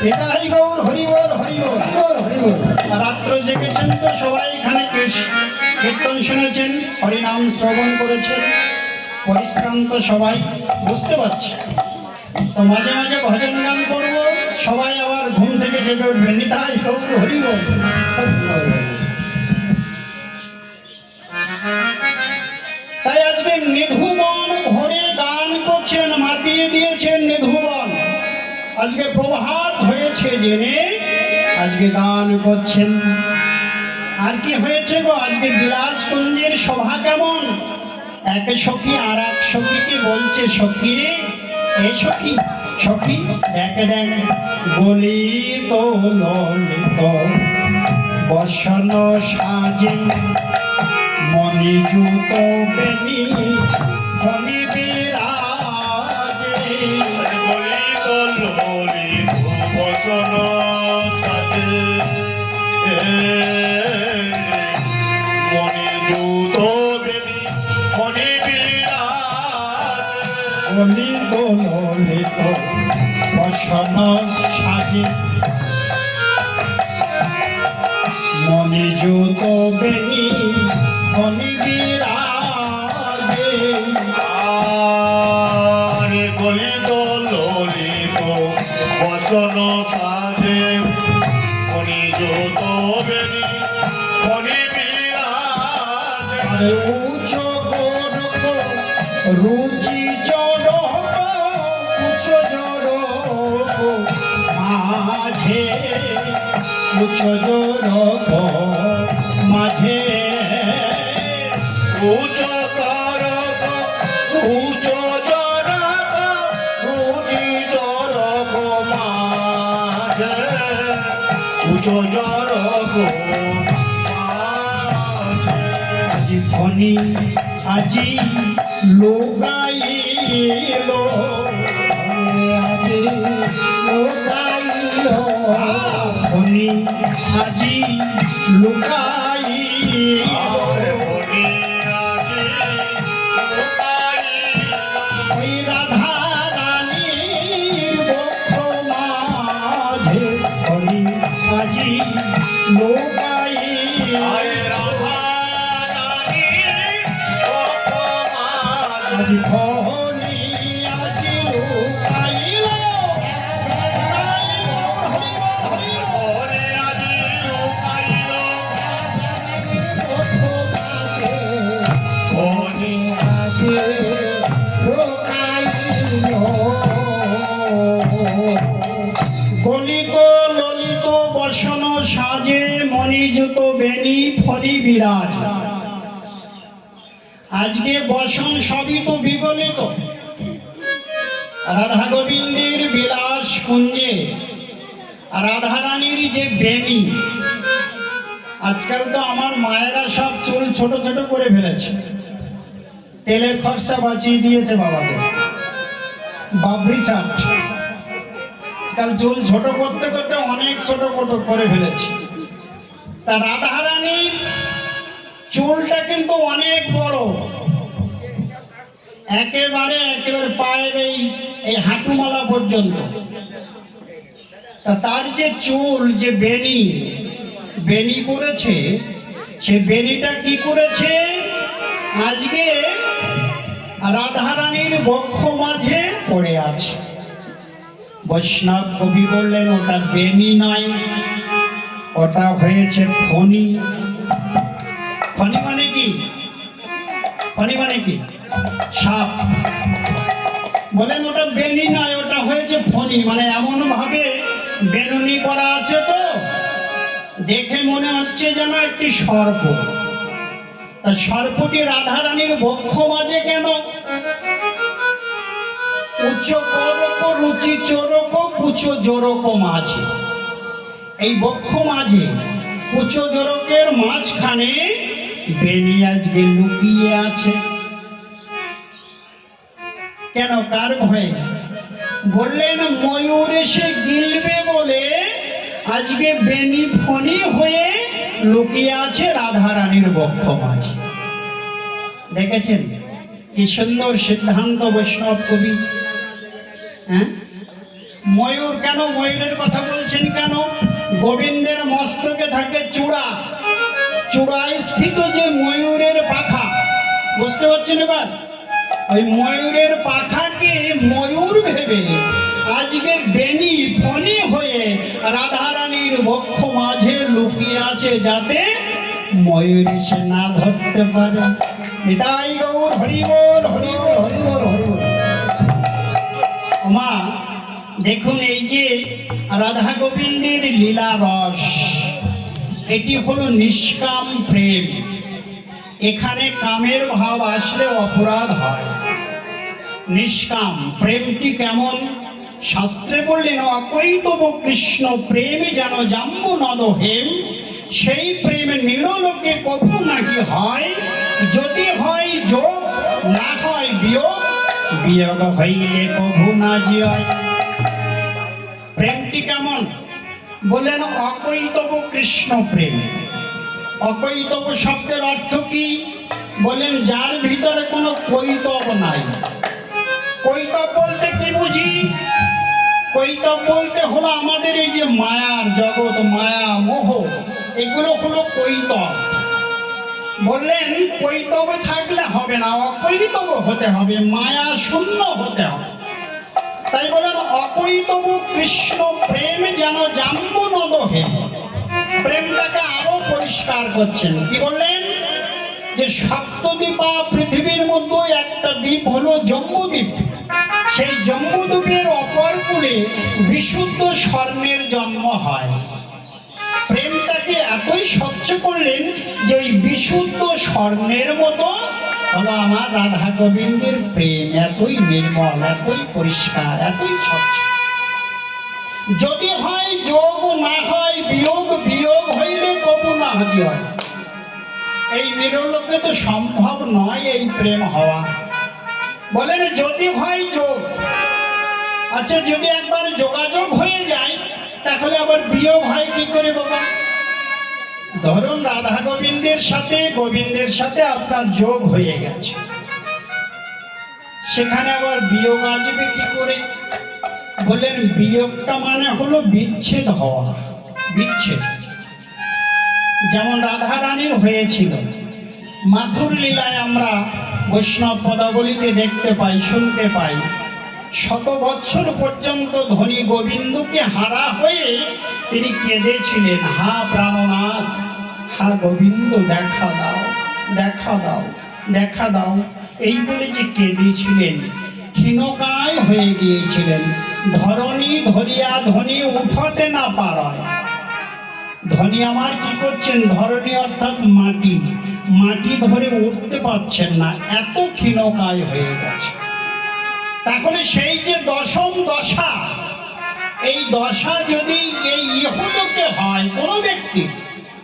এটাই গৌর হরিবল হরিবল হরিবল হরিবল। রাত্র জেগেছেন তো সবাই এখানে কীর্তন শুনেছেন, হরিনাম শ্রবণ করেছেন, পরিশ্রান্ত সবাই বুঝতে পারছি। তো মাঝে মাঝে ভজন গান করবো, সবাই আবার ঘুম থেকে জেগে উঠবেন। নিতাই গৌর হরিবল। তাই আজকে নিধুবন ভরে গান করছেন, মাতিয়ে দিয়েছেন নিধুবন। আজকে প্রভাত হয়েছে জেনে আজকে গান করছেন। আর কি হয়েছে গো, আজকে বিলাসকুঞ্জের সভা কেমন? এক সখী আর এক সখীকে বলছে, সখী রে এ সখী সখী দেখ দেখ গলিত ললিত বসন সাজে মণিযুত বেনি ফণি বিরাজে। গলিত ললিত বসন সাজে মণিযুত বেনি ফণি বিরাজে। গলিত ললিত বসন সাজে মণিযুত বেনি ফণি বিরাজে। আরে গলিত ললিত বসন সাজে মণিযুত বেনি ফণি বিরাজে। আরে উচ্চ গোরখ রুচি চরক উচ্চ জরক মাঝে উচ্চ জরক মাঝে উচ্চ করক উচ্চ জরক রুচি জরক মাঝে উচ্চ জরক মাঝে। আজি ফণি আজি লোকাইল আজি লোকাইল ফণি আজি লোকাইল। আরে ফণি আজি লোকাইল। ওই রাধা রানীর বক্ষ মাঝে ফণি আজি লোকাইল। আরে রাধা রানী বক্ষ মাঝে আজি ফণি আজি লোকাইল। ফণি আজি লোকাইল। ফণি গলিত ললিত বসন সাজে মণিযুত বেনি ফণি বিরাজ। আজকে বসন সবই তো বিগলিত। রাধা গোবিন্দের বিলাস কুঞ্জে রাধারানীর যে বেনি, আজকাল তো আমার মায়েরা সব চুল ছোট ছোট করে ফেলেছে, তেলের খরচা বাঁচিয়ে দিয়েছে বাবাদের, বাবরি চাট। আজকাল চুল ছোট করতে করতে অনেক ছোট ছোট করে ফেলেছে। তা রাধারানীর চুলটা কিন্তু অনেক বড়, একেবারে পায়ের এই হাঁটুমালা পর্যন্ত। তা তার যে চুল যে বেনি করেছে, সে বেনিটা কি করেছে, আজকে রাধারানীর বক্ষ মাঝে পড়ে আছে। বৈষ্ণব কবি বললেন ওটা বেনি নয়, ওটা হয়েছে ফণি। ফণি মানে কি? ফণি মানে কি? সাপ। বলেন ওটা বেনি নয়, ওটা হয়েছে ফণি। মানে এমন ভাবে বেনুনি করা আছে, তো দেখে মনে হচ্ছে যেন একটি সর্প। তা সর্পটি রাধারানীর বক্ষ মাঝে কেন? উচ্চ করক রুচি চরক কুচ জোরক মাঝে। এই বক্ষ মাঝে কুচ জোরকের মাঝখানে বেনি আজকে লুকিয়ে আছে। কেন? কার ভয়ে? বললেন ময়ূর এসে গিলবে বলে আজকে বেনি ফণি হয়ে লুকিয়ে আছে রাধারানীর বক্ষ মাঝে। দেখেছেন কি সুন্দর সিদ্ধান্ত বৈষ্ণব কবি। হ্যাঁ, ময়ূর কেন, ময়ূরের কথা বলছেন কেন? গোবিন্দের মস্তকে থাকে চূড়া, চূড়ায় স্থিত যে ময়ূরের পাখা, বুঝতে পারছেন এবার? ওই ময়ূরের পাখাকে ময়ূর ভেবে আজকে বেনি ফণি হয়ে রাধারানীর বক্ষ মাঝে লুকিয়ে আছে, যাতে ময়ূর এসে না ধরতে পারে। নিতাই গৌর হরি বল, হরি বল, হরি বল, হরি বল। মা দেখুন, এই যে রাধা গোবিন্দের লীলা রস, এটি হলো নিষ্কাম প্রেম। এখানে কামের ভাব আসলে অপরাধ হয়। নিষ্কাম প্রেমটি কেমন? শাস্ত্রে বললেন, অকৈতব কৃষ্ণ প্রেম যেন জাম্বু নদ হেম। সেই প্রেম নিরলোকে কভু নাকি হয়, যদি হয় যোগ না হয় বিয়োগ, বিয়োগ হইলে কভু না জিয়। প্রেমটি কেমন? বলেন অকৈতব কৃষ্ণ প্রেম। অকৈতব শব্দের অর্থ কি? বলেন যার ভিতরে কোনো কৈতব নাই। কৈতব বলতে কি বুঝি? কৈতব বলতে হলো আমাদের এই যে মায়ার জগৎ, মায়া মোহ, এগুলো হলো কৈতব। বললেন কৈতব থাকলে হবে না, অকৈতব হতে হবে, মায়া শূন্য হতে হবে। তাই বলেন অকৈতব কৃষ্ণ প্রেম যেন জাম্বু নদ হেম। প্রেমটাকে আরো পরিষ্কার করছেন, কি বললেন? যে সপ্তদ্বীপা পৃথিবীর মধ্যে একটা দ্বীপ হলো জম্বুদ্বীপ। সেই জম্বুদ্বীপের অপর কূলে বিশুদ্ধ স্বর্ণের জন্ম হয়। প্রেমটাকে এতই স্বচ্ছ করলেন যে ওই বিশুদ্ধ স্বর্ণের মতো হলো আমার রাধা গোবিন্দের প্রেম, এতই নির্মল, এতই পরিষ্কার, এতই স্বচ্ছ। যদি হয় যোগ না হয় বিয়োগ, বিয়োগ হইলে কবু না হাজি হয়। এই নিরলোকে তো সম্ভব নয় এই প্রেম হওয়া। বলেন যদি হয় যোগ, আচ্ছা যদি একবার যোগাযোগ হয়ে যায় তাহলে আবার বিয়োগ হয় কি করে বাবা? ধরুন রাধা গোবিন্দের সাথে আপনার যোগ হয়ে গেছে, সেখানে আবার বিয়োগ আসবে কি করে? বলেন বিয়োগটা মানে হলো বিচ্ছেদ হওয়া, বিচ্ছেদ। যেমন রাধা রানীর হয়েছিল মাথুর লীলায়, আমরা বৈষ্ণব পদাবলীতে দেখতে পাই, শুনতে পাই, 100 বৎসর পর্যন্ত ধনী গোবিন্দকে হারা হয়ে তিনি কেঁদেছিলেন, হা প্রাণনাথ, হা গোবিন্দ দেখা দাও, দেখা দাও, দেখা দাও, এই বলে যে কেঁদেছিলেন। ক্ষীণকায় হয়ে গিয়েছিলেন, ধরণী ধরিয়া ধনী উঠাতে না পারায়। ধনী আমার কি করছেন? ধরণী অর্থাৎ মাটি, মাটি ধরে উঠতে পারছেন না, এত ক্ষীণকায় হয়ে গেছে। তাহলে সেই যে দশম দশা, এই দশা যদি এই ইহলোকে হয়, কোনো ব্যক্তি,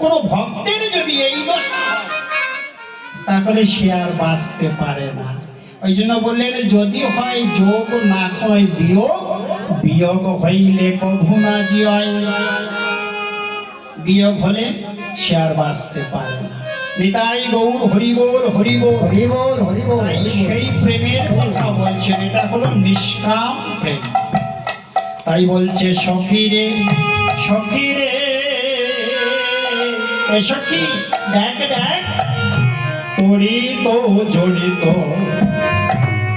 কোনো ভক্তের যদি এই দশা হয়, তাহলে সে আর বাঁচতে পারে না। ওই জন্য বললেন যদি হয় যোগ না হয় বিয়োগ, বিয়োগ হইলে কভু না জিয়। বিয়োগ হলে সে আর বাঁচতে পারে না। নিতাই গৌর হরি বল, হরি বল, হরি বল, হরি বল। সেই প্রেমের কথা বলছেন, এটা হলো নিষ্কাম প্রেম। তাই বলছে সখী রে, সখী রে, এ সখী দেখ দেখ, তড়িত জড়িত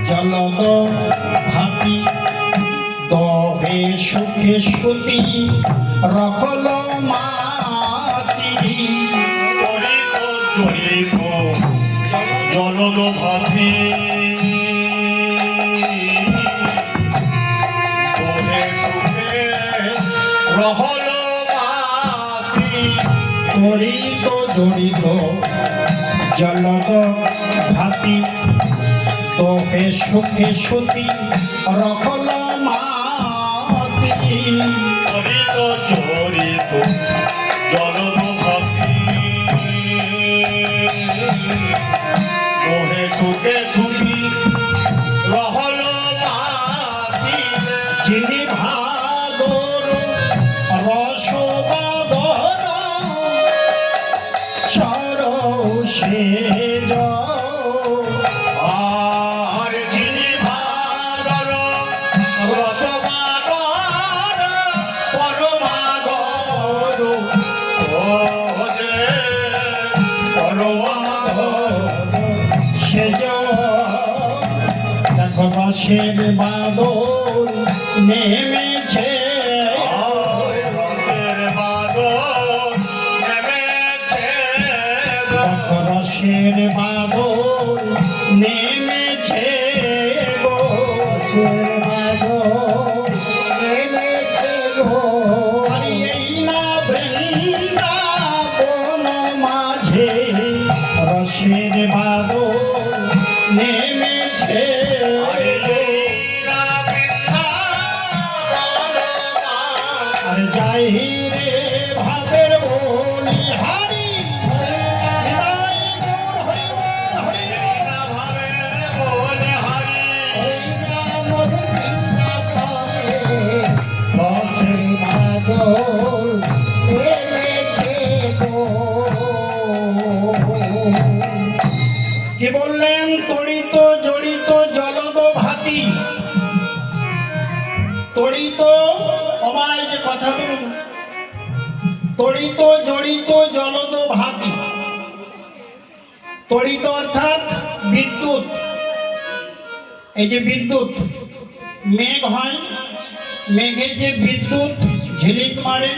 জলদ ভাতি, দহে সুখে সুতি রখল মাতি। তড়িত জড়িত জলদ ভাতি, দহে সুখে রহল মাতি। তড়িত জড়িত জলদ ভাতি, দহে সুখে সুতি রখল মাতি। তড়িত জড়িত জলদ ভাতি, দহে সুখে সুখী রহল মাতি। যিনি ভাদর রসবাদর সরসেজ, আর যিনি ভাদর রসবাদর রসের বাদল নেমেছে রসের বাদল নেমেছে রসের বাদল নেমেছে গো রসের বাদল নেমেছে গো আরে এই না বৃন্দাবন মাঝে রসের বাদল নেমেছে আরে লীলা বৃন্দাবন আর যাই রে ভাবের বলিহারি হৃদয় গৌর হরি বল হরি লীলা ভাবে বলে হারি রসের বাদল নেমেছে গো। কি বললেন? তড়িত জড়িত জলদ ভাতি। তড়িত অমায় যে কথা বলো না, তড়িত জড়িত জলদ ভাতি। তড়িত অর্থাৎ বিদ্যুৎ। এই যে বিদ্যুৎ, মেঘ হয়, মেঘে যে বিদ্যুৎ ঝিলিক মারে,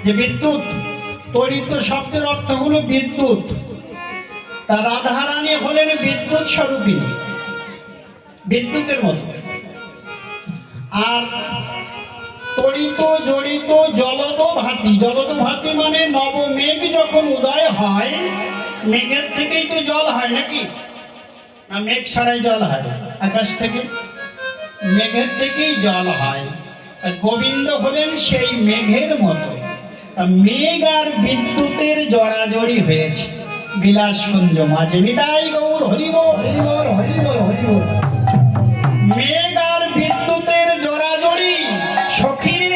যে বিদ্যুৎ, তড়িত শব্দের অর্থ হলো বিদ্যুৎ। তা রাধারানী হলেন বিদ্যুৎ স্বরূপিণী, বিদ্যুতের মতো। আর তড়িত জড়িত জলদ ভাতি। জলদ ভাতি মানে নবমেঘ যখন উদয় হয়, মেঘের থেকেই তো জল হয় নাকি? না মেঘ ছাড়াই জল হয় আকাশ থেকে? মেঘের থেকেই জল হয়। আর গোবিন্দ হলেন সেই মেঘের মতো। তা মেঘ আর বিদ্যুতের জড়াজড়ি হয়েছে বিলাসকুঞ্জ মাঝে। নিতাই গৌর হরি বল হরি বল হরি বল হরি বল।